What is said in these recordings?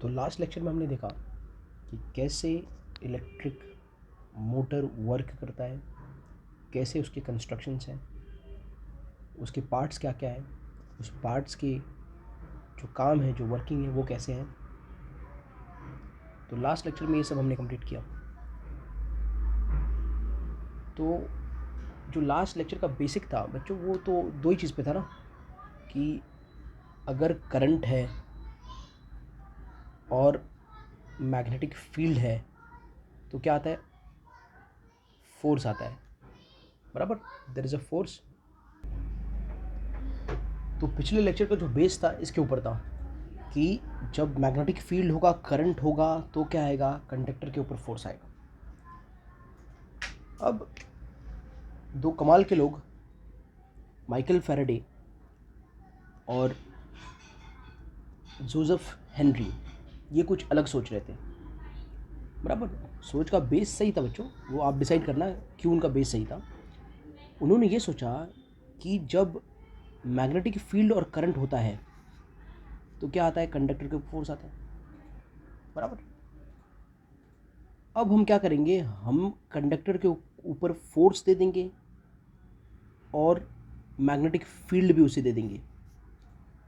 तो last lecture में हमने देखा कि कैसे इलेक्ट्रिक मोटर वर्क करता है, कैसे उसके कंस्ट्रक्शंस हैं, उसके पार्ट्स क्या क्या हैं, उस पार्ट्स के जो काम है, जो वर्किंग है, वो कैसे हैं। तो लास्ट लेक्चर में ये सब हमने कंप्लीट किया। तो जो लास्ट लेक्चर का बेसिक था बच्चों, वो तो दो ही चीज़ पे था ना, कि अगर करंट है और मैग्नेटिक फील्ड है तो क्या आता है, फोर्स आता है, बराबर। There is a force. तो पिछले लेक्चर का जो बेस था इसके ऊपर था कि जब मैग्नेटिक फील्ड होगा, करंट होगा, तो क्या आएगा, कंडक्टर के ऊपर फोर्स आएगा। अब दो कमाल के लोग, माइकल फैराडे और जोसेफ हेनरी, ये कुछ अलग सोच रहे थे, बराबर। सोच का बेस सही था बच्चों, वो आप डिसाइड करना क्यों उनका बेस सही था। उन्होंने ये सोचा कि जब मैग्नेटिक फील्ड और करंट होता है तो क्या आता है, कंडक्टर के ऊपर फोर्स आता है, बराबर। अब हम क्या करेंगे, हम कंडक्टर के ऊपर फोर्स दे देंगे और मैग्नेटिक फील्ड भी उसे दे देंगे।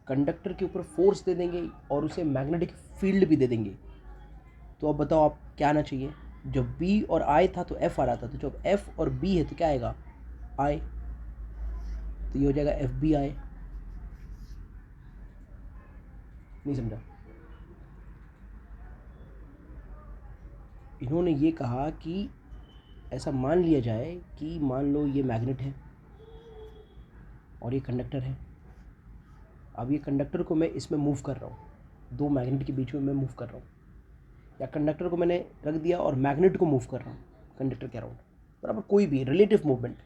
कंडक्टर के ऊपर फोर्स दे देंगे और उसे मैग्नेटिक फील्ड भी दे देंगे। तो अब बताओ आप क्या आना चाहिए। जब बी और आई था तो एफ आ रहा था, तो जब एफ और बी है तो क्या आएगा, आई। तो ये हो जाएगा एफ बी आई। नहीं समझा। इन्होंने ये कहा कि ऐसा मान लिया जाए कि मान लो ये मैग्नेट है और ये कंडक्टर है। अब ये कंडक्टर को मैं इसमें मूव कर रहा हूँ, दो मैग्नेट के बीच में मैं मूव कर रहा हूँ, या कंडक्टर को मैंने रख दिया और मैग्नेट को मूव कर रहा हूँ कंडक्टर के अराउंड, बराबर। कोई भी रिलेटिव मूवमेंट,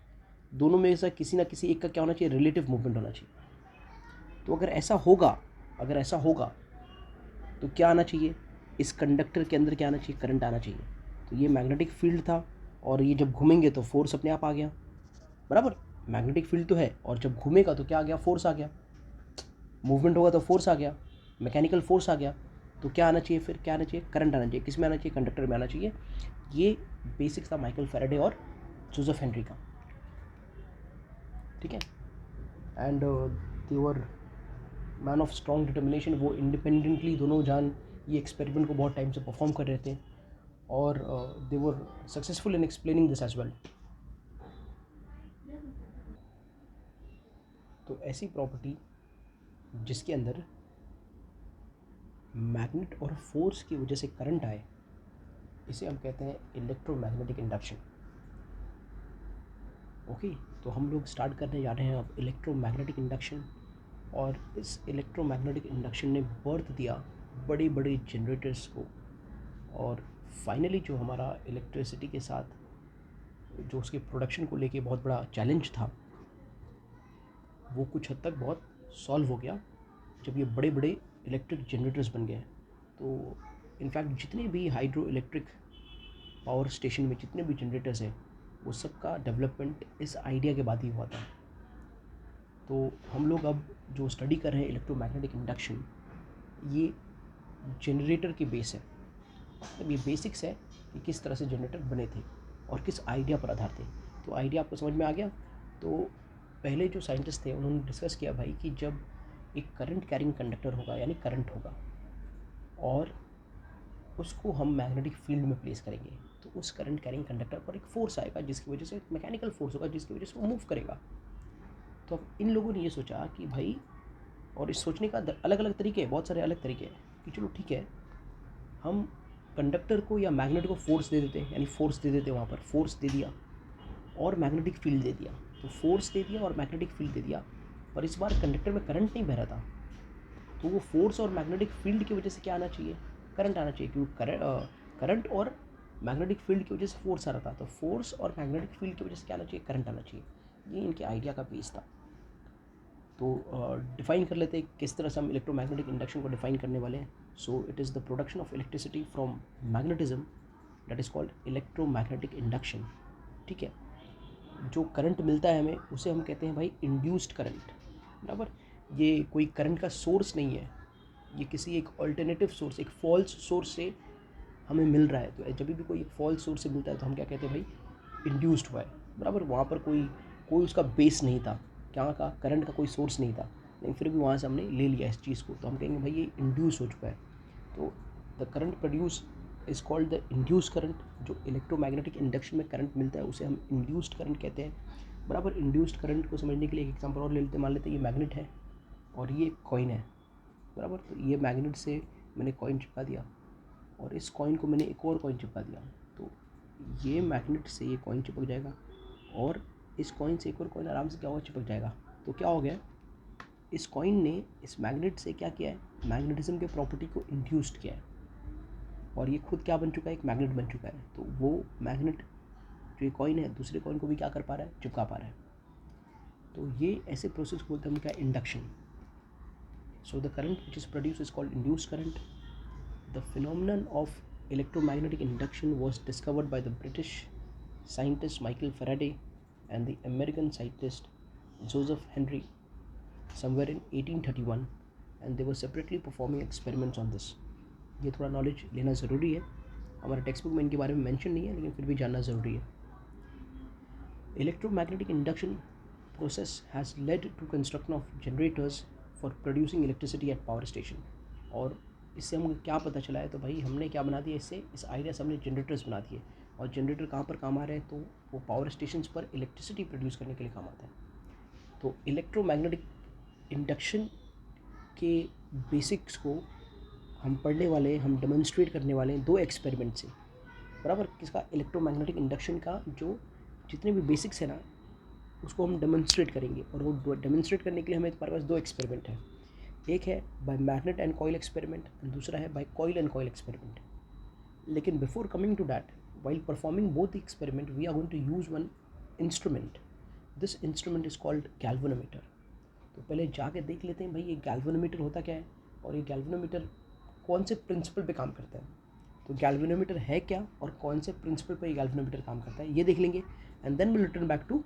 दोनों में से किसी ना किसी एक का क्या होना चाहिए, रिलेटिव मूवमेंट होना चाहिए। तो अगर ऐसा होगा, अगर ऐसा होगा तो क्या आना चाहिए, इस कंडक्टर के अंदर क्या आना चाहिए, करंट आना चाहिए। तो ये मैग्नेटिक फील्ड था और ये जब घूमेंगे तो फोर्स अपने आप आ गया, बराबर। मैग्नेटिक फील्ड तो है और जब घूमेगा तो क्या आ गया, फोर्स आ गया। मूवमेंट होगा तो फोर्स आ गया, मैकेनिकल फोर्स आ गया। तो क्या आना चाहिए, फिर क्या आना चाहिए, करंट आना चाहिए। किस में आना चाहिए, कंडक्टर में आना चाहिए। ये बेसिक्स था माइकल फैराडे और जोसेफ हेनरी का, ठीक है। And they were man of strong determination. वो इंडिपेंडेंटली दोनों जान ये एक्सपेरिमेंट को बहुत टाइम से परफॉर्म कर रहे थे और they were successful in explaining this as well. तो ऐसी प्रॉपर्टी जिसके अंदर मैग्नेट और फोर्स की वजह से करंट आए, इसे हम कहते हैं इलेक्ट्रोमैग्नेटिक इंडक्शन। ओके, तो हम लोग स्टार्ट करने जा रहे हैं अब इलेक्ट्रोमैग्नेटिक इंडक्शन। और इस इलेक्ट्रोमैग्नेटिक इंडक्शन ने बर्थ दिया बड़े बड़े जनरेटर्स को। और फाइनली जो हमारा इलेक्ट्रिसिटी के साथ जो उसके प्रोडक्शन को लेके बहुत बड़ा चैलेंज था, वो कुछ हद तक बहुत सॉल्व हो गया जब ये बड़े बड़े इलेक्ट्रिक जनरेटर्स बन गए। तो इनफैक्ट जितने भी हाइड्रो इलेक्ट्रिक पावर स्टेशन में जितने भी जनरेटर्स हैं, वो सब का डेवलपमेंट इस आइडिया के बाद ही हुआ था। तो हम लोग अब जो स्टडी कर रहे हैं इलेक्ट्रोमैग्नेटिक इंडक्शन, ये जनरेटर की बेस है। मतलब ये बेसिक्स है कि किस तरह से जनरेटर बने थे और किस आइडिया पर आधार थे। तो आइडिया आपको समझ में आ गया। तो पहले जो साइंटिस्ट थे उन्होंने डिस्कस किया भाई कि जब एक करंट कैरिंग कंडक्टर होगा, यानी करंट होगा, और उसको हम मैग्नेटिक फील्ड में प्लेस करेंगे, तो उस करंट कैरिंग कंडक्टर पर एक फोर्स आएगा जिसकी वजह से, मैकेनिकल फोर्स होगा जिसकी वजह से वो मूव करेगा। तो अब इन लोगों ने ये सोचा कि भाई, और इस सोचने का अलग अलग तरीके, बहुत सारे अलग तरीके हैं कि चलो ठीक है, हम कंडक्टर को या मैग्नेट को फोर्स दे देते हैं, यानी फोर्स दे देते, वहाँ पर फोर्स दे दिया और मैग्नेटिक फील्ड दे दिया। तो फोर्स दे दिया और मैग्नेटिक फील्ड दे दिया, पर इस बार कंडक्टर में करंट नहीं बह रहा था। तो वो फोर्स और मैग्नेटिक फील्ड की वजह से क्या आना चाहिए, करंट आना चाहिए, क्योंकि करंट और मैग्नेटिक फील्ड की वजह से फोर्स आ रहा था। तो फोर्स और मैग्नेटिक फील्ड की वजह से क्या आना चाहिए, करंट आना चाहिए। ये इनके आइडिया का बेस था। तो डिफाइन कर लेते हैं किस तरह से हम इलेक्ट्रोमैग्नेटिक इंडक्शन को डिफाइन करने वाले हैं। So it is the production of electricity from magnetism, that is called electromagnetic induction, ठीक है। जो करंट मिलता है हमें उसे हम कहते हैं भाई इंड्यूस्ड करंट, बराबर। ये कोई करंट का सोर्स नहीं है, ये किसी एक ऑल्टरनेटिव सोर्स, एक फॉल्स सोर्स से हमें मिल रहा है। तो जब भी कोई एक फॉल्स सोर्स से मिलता है तो हम क्या कहते हैं भाई, इंड्यूस्ड हुआ है, बराबर। वहाँ पर कोई कोई उसका बेस नहीं था, क्या का करंट का कोई सोर्स नहीं था, लेकिन फिर भी वहाँ से हमने ले लिया इस चीज़ को, तो हम कहेंगे भाई ये इंड्यूस हो चुका है। तो the current produce is called the induce current. जो इलेक्ट्रोमैग्नेटिक इंडक्शन में करंट मिलता है उसे हम इंड्यूस्ड करंट कहते हैं, बराबर। इंड्यूस्ड करंट को समझने के लिए एक एग्जांपल और ले लेते हैं। मान लेते हैं ये मैग्नेट है और ये कॉइन है, बराबर। तो ये मैग्नेट से मैंने कॉइन चिपका दिया और इस कॉइन को मैंने एक और कॉइन चिपका दिया, तो ये मैग्नेट से ये कॉइन चिपक जाएगा और इस कॉइन से एक और कॉइन आराम से क्या होगा, चिपक जाएगा। तो क्या हो गया, इस कॉइन ने इस मैग्नेट से क्या किया है, मैग्नेटिज्म के प्रॉपर्टी को इंड्यूस्ड किया है और ये खुद क्या बन चुका है, एक मैग्नेट बन चुका है। तो वो मैग्नेट जो ये कॉइन है दूसरे कॉइन को भी क्या कर पा रहा है, चिपका पा रहा है। तो ये ऐसे प्रोसेस को बोलते हैं हम क्या, induction. So the current which is produce is called induced current. The phenomenon of electromagnetic induction was discovered by the British scientist Michael Faraday and the American scientist Joseph Henry somewhere in 1831, and they were separately performing experiments on this. ये थोड़ा knowledge लेना ज़रूरी है, हमारे text book में इनके बारे में मेंशन नहीं है, लेकिन फिर भी जानना ज़रूरी है। Electromagnetic induction process has led to construction of generators for producing electricity at power station। और इससे हमको क्या पता चला है, तो भाई हमने क्या बना दिया इससे, इस आइडिया से हमने जनरेटर्स बना दिए। और जनरेटर कहाँ पर काम आ रहे हैं, तो वो पावर स्टेशंस पर इलेक्ट्रिसिटी प्रोड्यूस करने के लिए काम आता है। तो इलेक्ट्रोमैग्नेटिक इंडक्शन के बेसिक्स को हम पढ़ने वाले, हम डेमोन्स्ट्रेट करने वाले हैं दो एक्सपेरिमेंट से, बराबर। किसका, इलेक्ट्रोमैग्नेटिक इंडक्शन का जो जितने भी बेसिक्स है ना उसको हम डेमोन्स्ट्रेट करेंगे। और वो डेमोन्स्ट्रेट करने के लिए हमें हमारे पास दो एक्सपेरिमेंट है, एक है by magnet and coil experiment and दूसरा है by coil and coil experiment. लेकिन before coming to that, while performing both the experiment we are going to use one instrument. This instrument is called galvanometer. तो पहले जाके देख लेते हैं भाई ये गैल्वेनोमीटर होता क्या है और ये गैल्वेनोमीटर कौन से प्रिंसिपल पे काम करता है। तो गैल्वेनोमीटर है क्या और कौन से प्रिंसिपल पे ये गैल्वेनोमीटर काम करता है, ये देख लेंगे। And then will return back to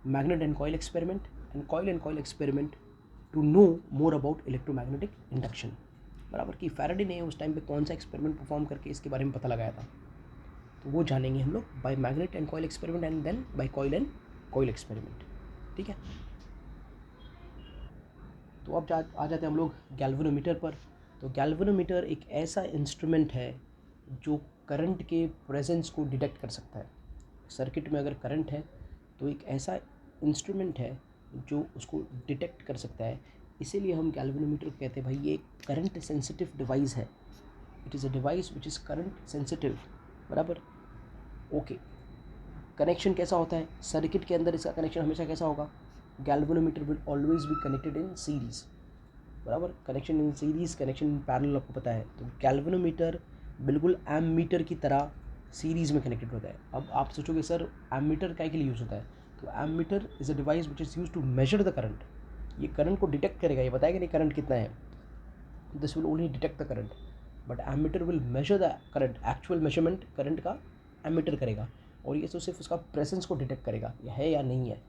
magnet and coil experiment and coil and coil experiment to know more about electromagnetic induction, बराबर। कि फैराडे ने उस टाइम पे कौन सा एक्सपेरिमेंट परफॉर्म करके इसके बारे में पता लगाया था, तो वो जानेंगे हम लोग by magnet and coil experiment and then by coil and coil experiment, ठीक है। तो अब आ जाते हैं हम लोग गैल्वेनोमीटर पर। तो गैल्वेनोमीटर एक ऐसा इंस्ट्रूमेंट है जो करंट के प्रेजेंस को डिटेक्ट कर सकता है। सर्किट में अगर करंट है तो एक ऐसा इंस्ट्रूमेंट है जो उसको डिटेक्ट कर सकता है, इसीलिए हम गैल्वेनोमीटर को कहते हैं भाई ये एक करंट सेंसिटिव डिवाइस है। It is a device which is current sensitive, बराबर। ओके, कनेक्शन कैसा होता है सर्किट के अंदर, इसका कनेक्शन हमेशा कैसा होगा, galvanometer will always be connected in series, बराबर। Connection in series, connection in parallel आपको पता है। तो गैल्वेनोमीटर बिल्कुल एमीटर की तरह सीरीज़ में कनेक्टेड होता है। अब आप सोचोगे सर एमीटर क्या के लिए यूज़ होता है, तो ammeter is a device which is use to measure the current. ये करंट को डिटेक्ट करेगा, ये बताएगा नहीं करंट कितना है, this will only detect the current, but ammeter will measure the current. Actual measurement current का एमीटर करेगा और ये तो सिर्फ उसका प्रेजेंस को डिटेक्ट करेगा, ये है या नहीं है।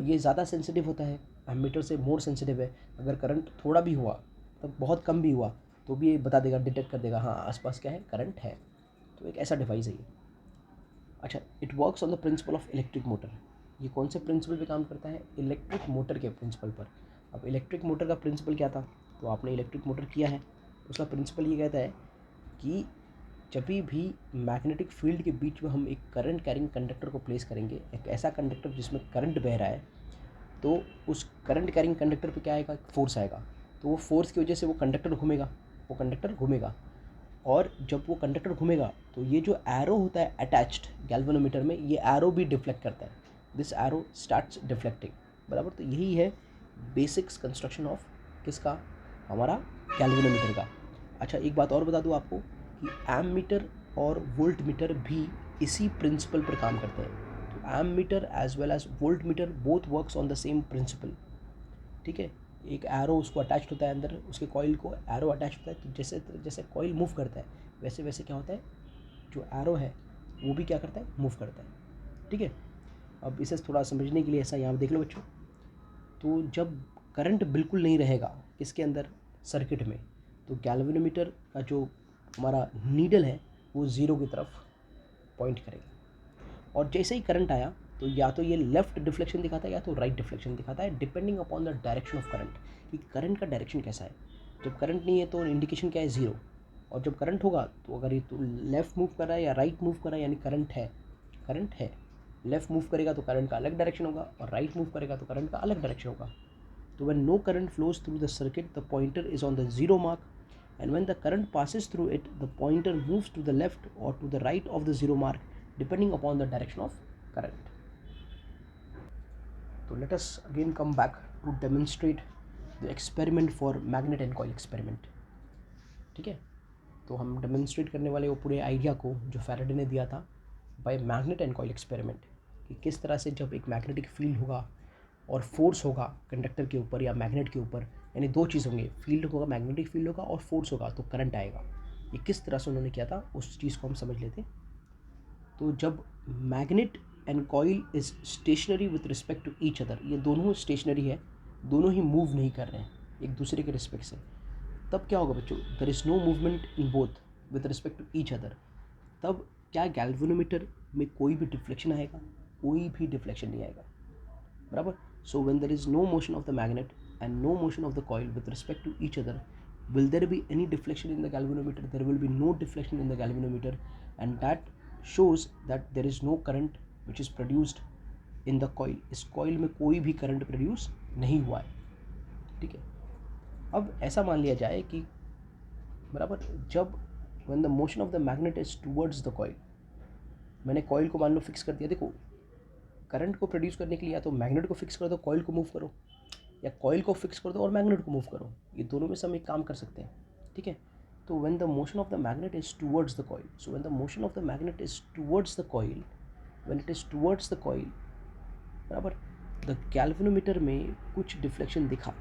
ये ज़्यादा सेंसिटिव होता है, एमीटर से मोर सेंसिटिव है। अगर करंट थोड़ा भी हुआ, तब बहुत कम भी हुआ, तो भी ये बता देगा, डिटेक्ट कर देगा, हाँ आसपास क्या है, करंट है। तो एक ऐसा डिवाइस है ये। अच्छा, it works on the principle of electric motor. ये कौन से प्रिंसिपल पे काम करता है, इलेक्ट्रिक मोटर के प्रिंसिपल पर। अब इलेक्ट्रिक मोटर का प्रिंसिपल क्या था, तो आपने इलेक्ट्रिक मोटर किया है, उसका प्रिंसिपल ये कहता है कि जब भी मैग्नेटिक फील्ड के बीच में हम एक करंट कैरिंग कंडक्टर को प्लेस करेंगे, एक ऐसा कंडक्टर जिसमें करंट बह रहा है, तो उस करंट कैरिंग कंडक्टर पे क्या आएगा, फोर्स आएगा। तो वो फोर्स की वजह से वो कंडक्टर घूमेगा, और जब वो कंडक्टर घूमेगा तो ये जो एरो होता है अटैच्ड गैल्वेनोमीटर में, ये एरो भी डिफ्लेक्ट करता है। दिस एरो स्टार्ट्स डिफ्लेक्टिंग, बराबर। तो यही है बेसिक्स कंस्ट्रक्शन ऑफ किसका, हमारा गैल्वेनोमीटर का। अच्छा, एक बात और बता दूँ आपको कि एमीटर और वोल्ट मीटर भी इसी प्रिंसिपल पर काम करते हैं। तो ammeter as well as voltmeter both works on the same principle, ठीक है। एक एरो उसको अटैच होता है, अंदर उसके कॉइल को एरो अटैच होता है, तो जैसे जैसे कॉइल मूव करता है वैसे वैसे क्या होता है, जो एरो है वो भी क्या करता है, मूव करता है, ठीक है। अब इसे थोड़ा समझने के लिए ऐसा यहाँ देख लो बच्चों। तो जब करंट बिल्कुल नहीं रहेगा किसके अंदर, सर्किट में। तो गैल्वेनोमीटर का जो हमारा नीडल है वो ज़ीरो की तरफ पॉइंट करेगा, और जैसे ही करंट आया तो या तो ये लेफ़्ट डिफ्लेक्शन दिखाता है या तो राइट डिफ्लेक्शन दिखाता है, depending upon the direction of current, कि करंट का डायरेक्शन कैसा है। जब करंट नहीं है तो इंडिकेशन क्या है, ज़ीरो, और जब करंट होगा तो अगर ये तो लेफ़्ट मूव कर रहा है या राइट मूव कर रहा है यानी करंट है। लेफ़्ट मूव करेगा तो करंट का अलग डायरेक्शन होगा, और राइट मूव करेगा तो करंट का अलग डायरेक्शन होगा। तो when no current flows through the circuit, the pointer is on the zero mark, and when the current passes through it, the pointer moves to the left or to the right of the zero mark, depending upon the direction of current. So let us again come back to demonstrate the experiment for magnet and coil experiment. ठीक है, तो हम demonstrate करने वाले वो पूरे idea को जो फैराडे ने दिया था bye magnet and coil experiment, कि किस तरह से जब एक मैग्नेटिक फील्ड होगा और फोर्स होगा कंडक्टर के ऊपर या मैग्नेट के ऊपर, यानी दो चीज़ होंगे, फील्ड होगा, मैग्नेटिक फील्ड होगा, और फोर्स होगा तो करंट आएगा। ये किस तरह से उन्होंने किया था उस चीज़ को हम समझ लेते। तो जब magnet and coil is stationary with respect to each other, ये दोनों स्टेशनरी है, दोनों ही मूव नहीं कर रहे हैं एक दूसरे के रिस्पेक्ट से, तब क्या होगा बच्चों, there is no movement in both with respect to each other. तब क्या गैल्वेनोमीटर में कोई भी डिफ्लेक्शन आएगा, कोई भी डिफ्लेक्शन नहीं आएगा, बराबर। So when there is no motion of the magnet and no motion of the coil with respect to each other, will there be any deflection in the galvanometer? There will be no deflection in the galvanometer, and that shows that there is no current which is produced in the coil. इस coil में कोई भी current produce नहीं हुआ है, ठीक है। अब ऐसा मान लिया जाए कि बराबर जब when the motion of the magnet is towards the coil, मैंने coil को मान लो फिक्स कर दिया, देखो करंट को प्रोड्यूस करने के लिए या तो मैग्नेट को फिक्स कर दो, कॉइल को मूव करो, या कॉइल को फिक्स कर दो और मैग्नेट को मूव करो, ये दोनों में से हम एक काम कर सकते हैं, ठीक है। तो when the motion of the magnet is towards the coil, so when the motion of the magnet is towards the coil, when it is towards the coil, बराबर, द गैल्वेनोमीटर में कुछ डिफ्लेक्शन दिखा,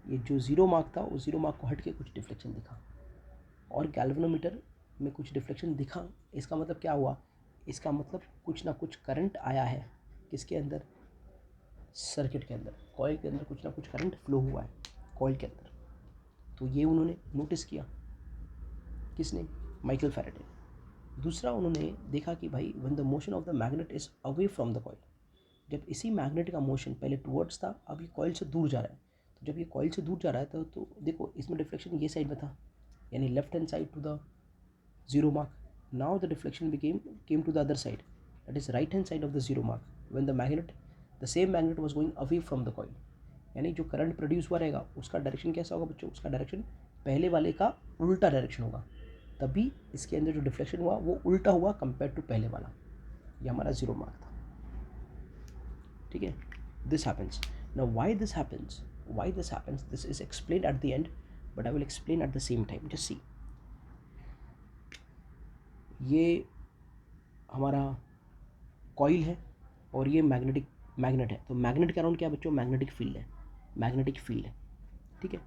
ये जो ज़ीरो मार्क था उस zero mark को हट के कुछ डिफ्लेक्शन दिखा, और गैल्वेनोमीटर में कुछ डिफ्लेक्शन दिखा, इसका मतलब क्या हुआ, इसका मतलब कुछ ना कुछ करंट आया है, किसके अंदर, सर्किट के अंदर, कॉइल के अंदर कुछ ना कुछ करंट फ्लो हुआ है कॉइल के अंदर। तो ये उन्होंने नोटिस किया, किसने, माइकल फैराडे। दूसरा उन्होंने देखा कि भाई when the motion of the magnet is away from the coil, जब इसी मैग्नेट का मोशन पहले टुवर्ड्स था, अब ये कॉइल से दूर जा रहा है, तो जब ये कॉइल से दूर जा रहा है तो देखो इसमें डिफ्लेक्शन ये साइड में था, यानी left hand side to the zero mark. Now the deflection came to the other side, that is right hand side of the zero mark, when the same magnet was going away from the coil, यानी जो current produce हुआ रहेगा उसका direction कैसा होगा बच्चों, उसका direction पहले वाले का उल्टा डायरेक्शन होगा, तभी इसके अंदर जो डिफ्लेक्शन हुआ वो उल्टा हुआ कंपेयर टू पहले वाला, ये हमारा ज़ीरो मार्क था, ठीक है। This happens now, why this happens, this is explained at the end, but I will explain at the same time. Just see, ये हमारा कॉइल है और ये मैग्नेट है, तो मैग्नेट के अराउंड क्या बच्चों, मैग्नेटिक फील्ड है, ठीक है।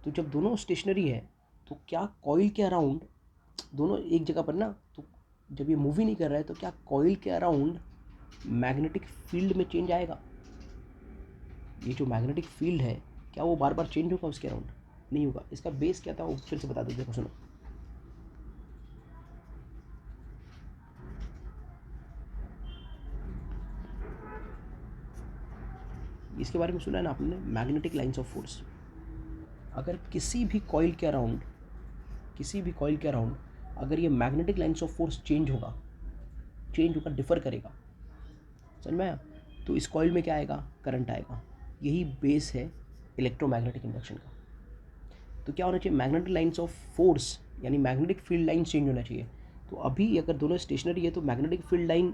तो जब दोनों स्टेशनरी है तो क्या कॉइल के अराउंड, दोनों एक जगह पर ना, तो जब ये मूव ही नहीं कर रहा है तो क्या कॉइल के अराउंड मैग्नेटिक फील्ड में चेंज आएगा, ये जो मैग्नेटिक फील्ड है क्या वो बार बार चेंज होगा उसके अराउंड, नहीं होगा। इसका बेस क्या था वो फिर से बता दो, देखो सुनो, इसके बारे में सुना है ना आपने, मैग्नेटिक लाइंस ऑफ फोर्स। अगर किसी भी कॉइल के अराउंड अगर ये magnetic lines of force change होगा, डिफर करेगा, समझ में आया, तो इस कॉइल में क्या आएगा, करंट आएगा। यही बेस है इलेक्ट्रोमैग्नेटिक इंडक्शन का। तो क्या होना चाहिए, मैग्नेटिक लाइंस ऑफ फोर्स यानी मैग्नेटिक फील्ड लाइन चेंज होना चाहिए। तो अभी अगर दोनों स्टेशनरी है तो मैग्नेटिक फील्ड लाइन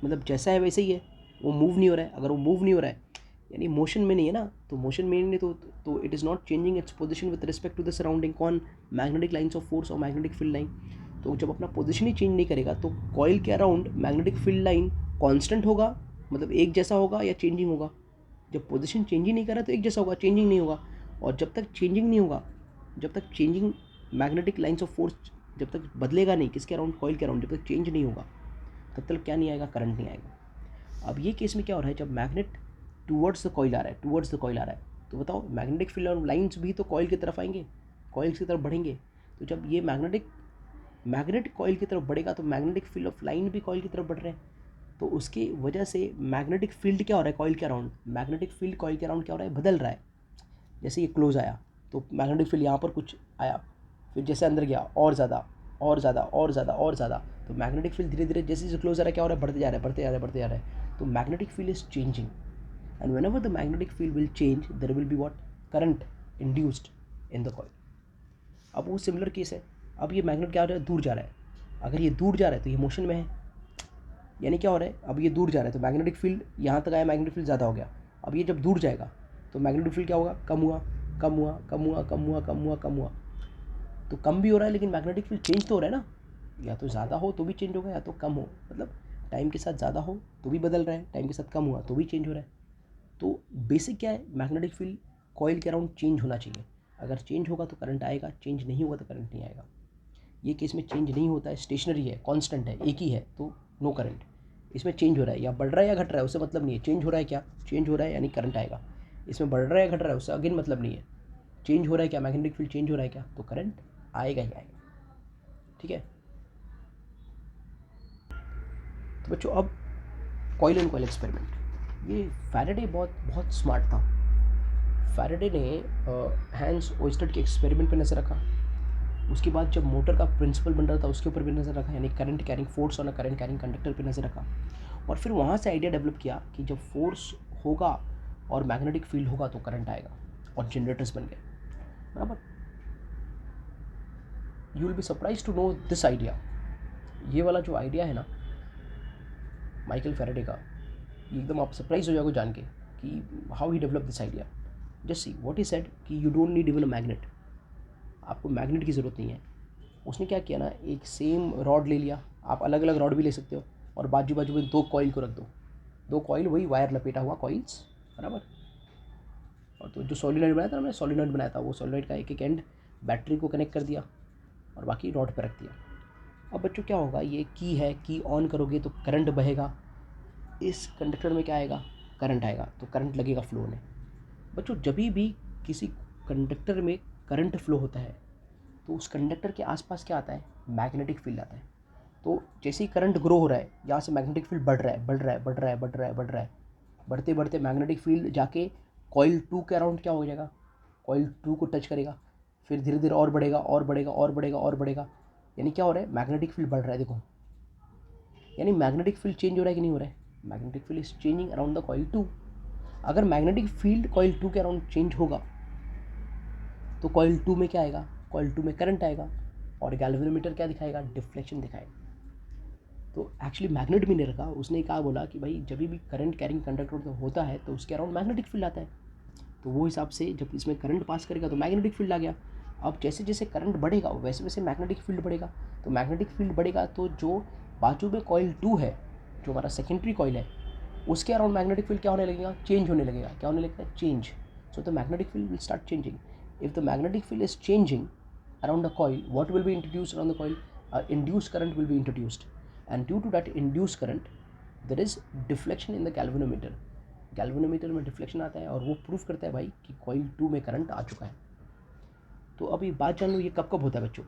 मतलब जैसा है वैसे ही है, वो मूव नहीं हो रहा है। अगर वो मूव नहीं हो रहा है यानी मोशन में नहीं है ना, तो मोशन में नहीं, तो it is not changing its position with respect to the surrounding. कौन, मैग्नेटिक लाइंस ऑफ फोर्स और मैग्नेटिक फील्ड लाइन। तो जब अपना पोजीशन ही चेंज नहीं करेगा तो कॉइल के around magnetic field line constant होगा, मतलब एक जैसा होगा या चेंजिंग होगा। जब पोजीशन चेंज ही नहीं कर रहा तो एक जैसा होगा, चेंजिंग नहीं होगा। और जब तक changing magnetic lines of force जब तक बदलेगा नहीं, किसके अराउंड, कॉइल के अराउंड, जब तक चेंज नहीं होगा तब तक क्या नहीं आएगा, करंट नहीं आएगा। अब ये केस में क्या हो रहा है, जब मैग्नेट टुवर्ड्स द कॉइल आ रहा है, तो बताओ मैग्नेटिक फील्ड और लाइंस भी तो कॉइल की तरफ आएंगे, कॉइल्स की तरफ बढ़ेंगे। तो जब ये मैग्नेट कॉइल की तरफ बढ़ेगा तो मैग्नेटिक फील्ड ऑफ लाइन भी कॉइल की तरफ बढ़ रहे हैं। तो उसकी वजह से मैग्नेटिक फील्ड क्या हो रहा है कॉइल के अराउंड, मैग्नेटिक फील्ड कॉइल के अराउंड क्या हो रहा है, बदल रहा है। जैसे ये क्लोज आया तो मैग्नेटिक फील्ड यहाँ पर कुछ आया, फिर जैसे अंदर गया और ज़्यादा और ज़्यादा और ज़्यादा और ज़्यादा, तो मैग्नेटिक फील्ड धीरे धीरे जैसे जैसे क्लोज आ रहा है क्या हो रहा है, बढ़ते जा रहा है बढ़ते जा रहा है बढ़ते जा रहा है। तो magnetic field is changing, and whenever the magnetic field will change their will be what, current induced in the coil. अब वो सिमिलर केस है, अब ये मैग्नेट क्या हो रहा है, दूर जा रहा है। अगर ये दूर जा रहा है तो ये मोशन में है, यानी क्या हो रहा है, अब ये दूर जा रहा है तो मैग्नेटिक फील्ड यहाँ तक आया, मैग्नेटिक फील्ड ज़्यादा हो गया। अब ये जब दूर जाएगा तो मैग्नेटिक फील्ड क्या होगा, कम हुआ कम हुआ कम हुआ कम हुआ कम हुआ कम हुआ। तो कम भी हो रहा है लेकिन मैग्नेटिक फील्ड चेंज तो हो रहा है ना, या तो ज़्यादा हो तो भी चेंज होगा या तो कम हो, मतलब टाइम के साथ ज़्यादा हो तो भी बदल रहा है, टाइम के साथ कम हुआ तो भी चेंज हो रहा है। तो बेसिक क्या है, मैग्नेटिक फील्ड कॉइल के अराउंड चेंज होना चाहिए। अगर चेंज होगा तो करंट आएगा, चेंज नहीं होगा तो करंट नहीं आएगा। ये केस में चेंज नहीं होता है, स्टेशनरी है, कांस्टेंट है, एक ही है, तो नो करंट। इसमें चेंज हो रहा है या बढ़ रहा है या घट रहा है उससे मतलब नहीं है, चेंज हो रहा है क्या, चेंज हो रहा है यानी करंट आएगा। इसमें बढ़ रहा है या घट रहा है उससे अगेन मतलब नहीं है, चेंज हो रहा है क्या, मैग्नेटिक फील्ड चेंज हो रहा है क्या, तो करंट आएगा ही आएगा। ठीक है। तो बच्चों अब कॉइल एंड कॉइल एक्सपेरिमेंट, ये फैराडे बहुत बहुत स्मार्ट था। फैराडे ने हैंस ओयस्टेड के एक्सपेरिमेंट पे नज़र रखा, उसके बाद जब मोटर का प्रिंसिपल बन रहा था उसके ऊपर भी नज़र रखा, यानी current carrying force on a current carrying conductor पे नज़र रखा, और फिर वहाँ से आइडिया डेवलप किया कि जब फोर्स होगा और मैग्नेटिक फील्ड होगा तो करंट आएगा, और जनरेटर्स बन गए। बराबर। You will be surprise to know this idea, ये वाला जो आइडिया है ना माइकल फैराडे का, एकदम आप सरप्राइज हो जाओगे जान के कि how he develop this idea. Just see what he said कि you don't need even a magnet, आपको मैग्नेट की ज़रूरत नहीं है। उसने क्या किया ना, एक सेम रॉड ले लिया, आप अलग अलग रॉड भी ले सकते हो, और बाजू बाजू में दो कॉइल को रख दो, दो कॉइल वही वायर लपेटा हुआ कॉइल्स, बराबर। और तो जो सोलिनॉइड बनाया था ना, मैंने सोलिनॉइड बनाया था, वो सोलिनॉइड का एक एक एंड बैटरी को कनेक्ट कर दिया और बाकी रॉड पर रख दिया। अब बच्चों क्या होगा, ये की है, की ऑन करोगे तो करंट बहेगा, इस कंडक्टर में क्या आएगा, करंट आएगा, तो करंट लगेगा फ्लो होने। बच्चों जब भी किसी कंडक्टर में करंट फ्लो होता है तो उस कंडक्टर के आसपास क्या आता है, मैग्नेटिक फील्ड आता है। तो जैसे ही करंट ग्रो हो रहा है यहाँ से मैग्नेटिक फील्ड बढ़ रहा है बढ़ रहा है बढ़ रहा है बढ़ रहा है बढ़ रहा है, बढ़ते बढ़ते मैग्नेटिक फील्ड जाके कॉइल 2 के अराउंड क्या हो जाएगा, कॉइल 2 को टच करेगा, फिर धीरे धीरे और बढ़ेगा और बढ़ेगा और बढ़ेगा और बढ़ेगा, यानी क्या हो रहा है, मैग्नेटिक फील्ड बढ़ रहा है। देखो यानी मैग्नेटिक फील्ड चेंज हो रहा है कि नहीं हो रहा है, magnetic field is changing around the coil 2। अगर मैग्नेटिक फील्ड कॉइल 2 के अराउंड चेंज होगा तो कॉइल 2 में क्या आएगा, कॉइल 2 में करंट आएगा, और गैल्वेनोमीटर क्या दिखाएगा, डिफ्लेक्शन दिखाएगा। तो एक्चुअली मैग्नेट भी नहीं रखा, उसने कहा बोला कि भाई जब भी करंट कैरिंग कंडक्टर होता है तो उसके अराउंड मैग्नेटिक फील्ड आता है, तो वो हिसाब से जब इसमें करंट पास करेगा तो मैग्नेटिक फील्ड आ गया। अब जैसे जैसे करंट बढ़ेगा वैसे वैसे मैग्नेटिक फील्ड बढ़ेगा, तो मैग्नेटिक फील्ड बढ़ेगा तो जो बाजू में कॉइल 2 है, जो हमारा सेकेंडरी कॉइल है, उसके अराउंड मैग्नेटिक फील्ड क्या होने लगेगा, चेंज होने लगेगा। क्या होने लगेगा, change. So the magnetic field will start changing. If the magnetic field is changing around the coil, what will be introduced around the coil, induced current will be introduced, and due to that induced current there is deflection in the galvanometer। galvanometer में deflection आता है और वो proof करता है भाई कि coil 2 में करंट आ चुका है। तो अब ये बात जान लो, ये कब कब होता है बच्चों,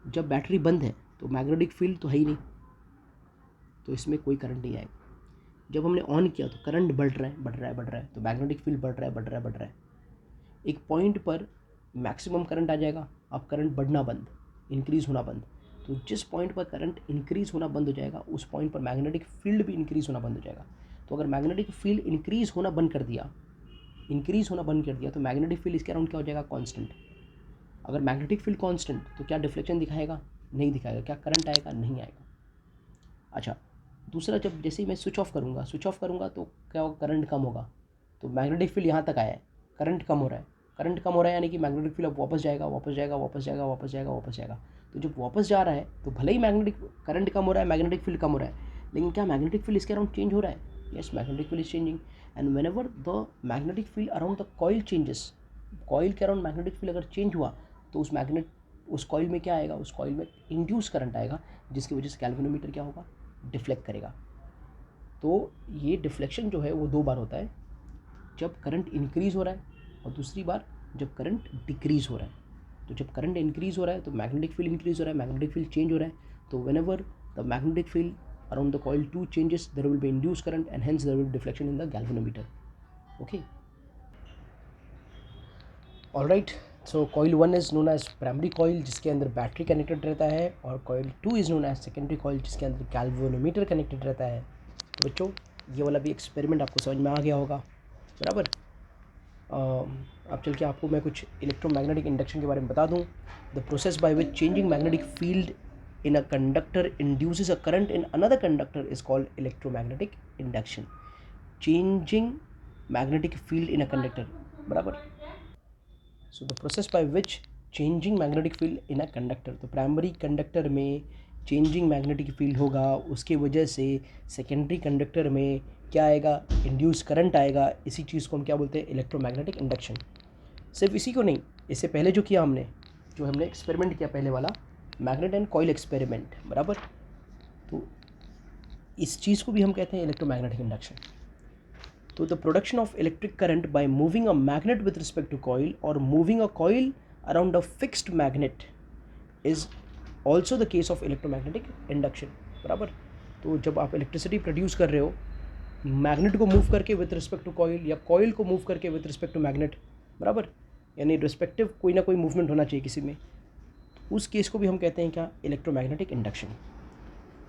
जब बैटरी बंद है तो मैग्नेटिक फील्ड तो है ही नहीं, तो इसमें कोई करंट नहीं आएगा। जब हमने ऑन किया तो करंट बढ़ रहा है बढ़ रहा है बढ़ रहा है, तो मैग्नेटिक फील्ड बढ़ रहा है बढ़ रहा है बढ़ रहा है। एक पॉइंट पर मैक्सिमम करंट आ जाएगा, अब करंट बढ़ना बंद, इंक्रीज़ होना बंद। तो जिस पॉइंट पर करंट इंक्रीज़ होना बंद हो जाएगा उस पॉइंट पर मैग्नेटिक फील्ड भी इंक्रीज़ होना बंद हो जाएगा। तो अगर मैग्नेटिक फील्ड इंक्रीज़ होना बंद कर दिया, तो मैग्नेटिक फील्ड इसके अराउंड क्या हो जाएगा, कांस्टेंट। अगर मैग्नेटिक फील्ड कांस्टेंट तो क्या डिफ्लेक्शन दिखाएगा, नहीं दिखाएगा। क्या करंट आएगा, नहीं आएगा। अच्छा, दूसरा, जब जैसे ही मैं स्विच ऑफ करूँगा तो क्या होगा, करंट कम होगा। तो मैग्नेटिक फील्ड यहाँ तक आया है, करंट कम हो रहा है, यानी कि मैग्नेटिक फील्ड अब वापस जाएगा वापस जाएगा वापस जाएगा वापस जाएगा वापस जाएगा। तो जब वापस जा रहा है तो भले ही मैग्नेटिक करंट कम हो रहा है, मैग्नेटिक फील्ड कम हो रहा है, लेकिन क्या मैग्नेटिक फील्ड इसके अराउंड चेंज हो रहा है, yes, magnetic field is changing. And when ever the magnetic field around the coil changes, coil के अराउंड मैग्नेटिक फील्ड अगर चेंज हुआ तो उस कॉइल में क्या आएगा, उस कॉइल में इंड्यूस करंट आएगा, जिसकी वजह से गैल्वेनोमीटर क्या होगा, डिफ्लेक्ट करेगा। तो ये डिफ्लेक्शन जो है वो 2 बार होता है। जब करंट इंक्रीज़ हो रहा है और दूसरी बार जब करंट डिक्रीज़ हो रहा है। तो जब करंट इंक्रीज़ हो रहा है तो मैग्नेटिक फील्ड इंक्रीज़ हो रहा है, मैग्नेटिक फील्ड चेंज हो रहा है। तो whenever the magnetic field around the coil 2 changes, there will be induced current and hence there will be deflection in the galvanometer. Okay. All right. So coil 1 is known as primary coil जिसके अंदर battery connected रहता है, और coil 2 is known as secondary coil जिसके अंदर galvanometer connected रहता है। तो बच्चों ये वाला भी एक्सपेरिमेंट आपको समझ में आ गया होगा, बराबर। अब चल के आपको मैं कुछ इलेक्ट्रोमैग्नेटिक इंडक्शन के बारे में बता दूं। The process by which changing magnetic field in a conductor induces a current in another conductor is called electromagnetic induction. Changing magnetic field in a conductor, बराबर। So the process by which changing magnetic field in a conductor, तो primary conductor में changing magnetic field होगा, उसके वजह से secondary conductor में क्या आएगा, इंड्यूस करंट आएगा। इसी चीज़ को हम क्या बोलते हैं, इलेक्ट्रोमैग्नेटिक इंडक्शन। सिर्फ इसी को नहीं, इससे पहले जो किया हमने, जो हमने एक्सपेरिमेंट किया पहले वाला मैग्नेट एंड कॉइल एक्सपेरिमेंट, बराबर, तो इस चीज़ को भी हम कहते हैं इलेक्ट्रोमैग्नेटिक इंडक्शन। तो the production of electric current by moving a magnet with respect to coil और moving a coil around a fixed magnet is also the case of electromagnetic induction, बराबर। तो जब आप इलेक्ट्रिसिटी प्रोड्यूस कर रहे हो magnet को मूव करके विद रिस्पेक्ट टू कॉइल, या कॉइल को मूव करके विद रिस्पेक्ट टू मैग्नेट, बराबर, यानी रिस्पेक्टिव कोई ना कोई मूवमेंट होना चाहिए किसी में, उस केस को भी हम कहते हैं क्या, इलेक्ट्रोमैग्नेटिक इंडक्शन।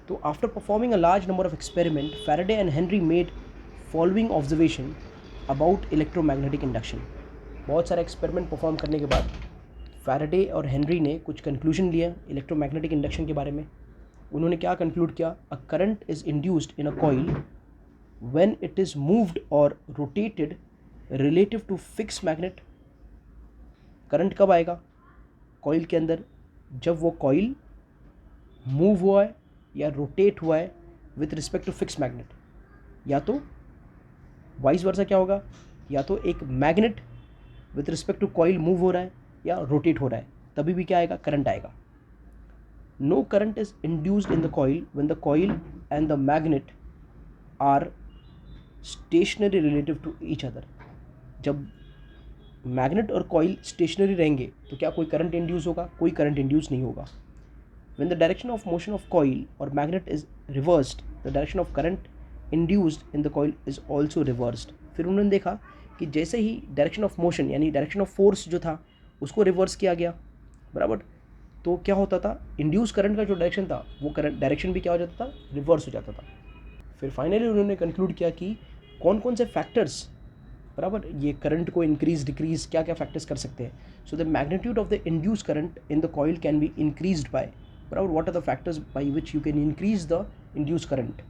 तो after performing a large number of experiment, Faraday and Henry made following observation about electromagnetic induction. बहुत सारे एक्सपेरिमेंट परफॉर्म करने के बाद फैराडे और हेनरी ने कुछ कंक्लूजन लिया इलेक्ट्रोमैग्नेटिक इंडक्शन के बारे में। उन्होंने क्या कंक्लूड किया, a current is induced in a coil when it is moved और rotated relative to fix magnet. Current कब आएगा कॉइल के अंदर, जब वो कॉइल मूव हुआ है या रोटेट हुआ है with respect to fix magnet, या तो वाइस वर्सा क्या होगा, या तो एक magnet with respect to coil move हो रहा है या रोटेट हो रहा है, तभी भी क्या आएगा, करंट आएगा। No current is induced in the coil when the coil and the magnet are stationary relative to each other. जब मैग्नेट और कॉइल स्टेशनरी रहेंगे तो क्या कोई करंट इंड्यूस होगा, कोई करंट इंड्यूस नहीं होगा। When the direction of motion of coil or magnet is reversed, the direction of current induced in the coil is also reversed. फिर उन्होंने देखा कि जैसे ही डायरेक्शन ऑफ मोशन यानी डायरेक्शन ऑफ फोर्स जो था उसको रिवर्स किया गया, बराबर, तो क्या होता था, इंड्यूस करंट का जो डायरेक्शन था वो करंट डायरेक्शन भी क्या हो जाता था, रिवर्स हो जाता था। फिर फाइनली उन्होंने कंक्लूड किया कि कौन कौन से फैक्टर्स, बराबर, ये करंट को इंक्रीज डिक्रीज क्या क्या फैक्टर्स कर सकते हैं। So the magnitude of the induce current in the coil can be increased by, बराबर, what are the factors by which you can increase the induce current.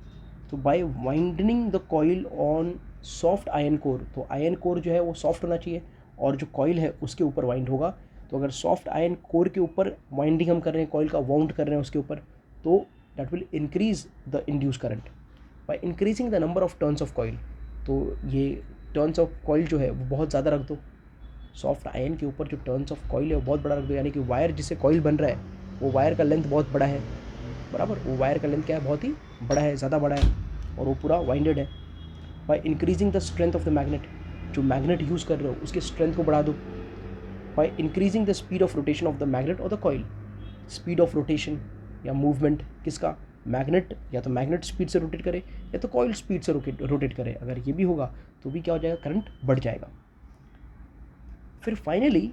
तो by winding the coil on soft iron core, तो iron core जो है वो soft होना चाहिए और जो कॉइल है उसके ऊपर वाइंड होगा। तो अगर सॉफ्ट आयन कोर के ऊपर वाइंडिंग हम कर रहे हैं, कॉइल का वाउंड कर रहे हैं उसके ऊपर, तो that will increase the induce current by increasing the number of turns of coil. तो ये टर्न्स ऑफ कॉइल जो है वो बहुत ज़्यादा रख दो, सॉफ्ट आयन के ऊपर जो टर्न्स ऑफ कॉइल है वो बहुत बड़ा रख दो, यानी कि वायर जिससे कॉइल बन रहा है वो वायर का लेंथ बहुत बड़ा है, बराबर, वो वायर का लेंथ क्या है, बहुत ही बड़ा है, ज़्यादा बड़ा है, और वो पूरा वाइंडेड है। By increasing the strength of the magnet, जो मैग्नेट यूज़ कर रहे हो उसके स्ट्रेंथ को बढ़ा दो। By increasing the speed of rotation of the magnet और the coil, speed of rotation या मूवमेंट किसका, मैग्नेट, या तो मैग्नेट स्पीड से रोटेट करे या तो कॉइल स्पीड से रोटेट करे, अगर ये भी होगा तो भी क्या हो जाएगा, करंट बढ़ जाएगा। फिर फाइनली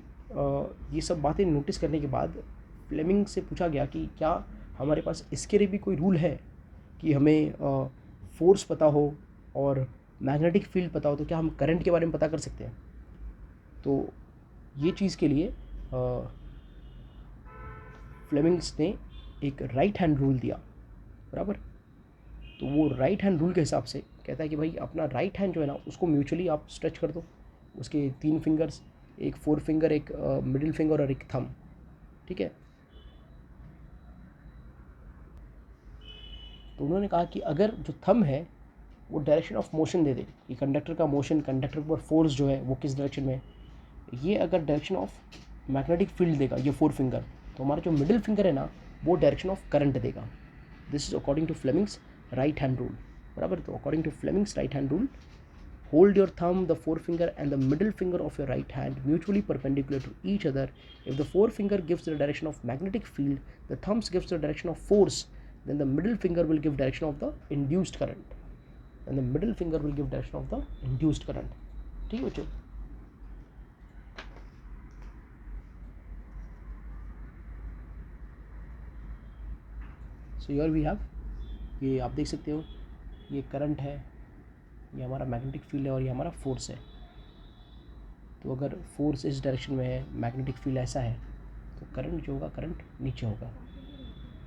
ये सब बातें नोटिस करने के बाद फ्लेमिंग से पूछा गया कि क्या हमारे पास इसके लिए भी कोई रूल है कि हमें फोर्स पता हो और मैग्नेटिक फील्ड पता हो तो क्या हम करंट के बारे में पता कर सकते हैं। तो ये चीज़ के लिए फ्लेमिंग्स ने एक राइट हैंड रूल दिया, बराबर। तो वो राइट हैंड रूल के हिसाब से कहता है कि भाई अपना राइट हैंड जो है ना उसको म्यूचुअली आप स्ट्रेच कर दो, उसके 3 फिंगर्स, एक 4 फिंगर, एक मिडिल फिंगर और एक थंब, ठीक है। तो उन्होंने कहा कि अगर जो थंब है वो डायरेक्शन ऑफ मोशन दे दे कि कंडक्टर का मोशन, कंडक्टर पर फोर्स जो है वो किस डायरेक्शन में है, ये अगर डायरेक्शन ऑफ मैग्नेटिक फील्ड देगा ये 4 फिंगर, तो हमारा जो मिडिल फिंगर है ना वो डायरेक्शन ऑफ करंट देगा। This is according to Fleming's right hand rule, बराबर। तो according to Fleming's right hand rule Hold your thumb, the forefinger and the middle finger of your right hand mutually perpendicular to each other. If the forefinger gives the direction of magnetic field, the thumbs gives the direction of force, then the middle finger will give direction of the induced current. Then the middle finger will give direction of the induced current. ठीक है बच्चों? So here we have, ये आप देख सकते हो, ये current है, ये हमारा मैग्नेटिक फील्ड है और ये हमारा फोर्स है. तो अगर फोर्स इस डायरेक्शन में है, मैग्नेटिक फील्ड ऐसा है, तो करंट जो होगा, करंट नीचे होगा.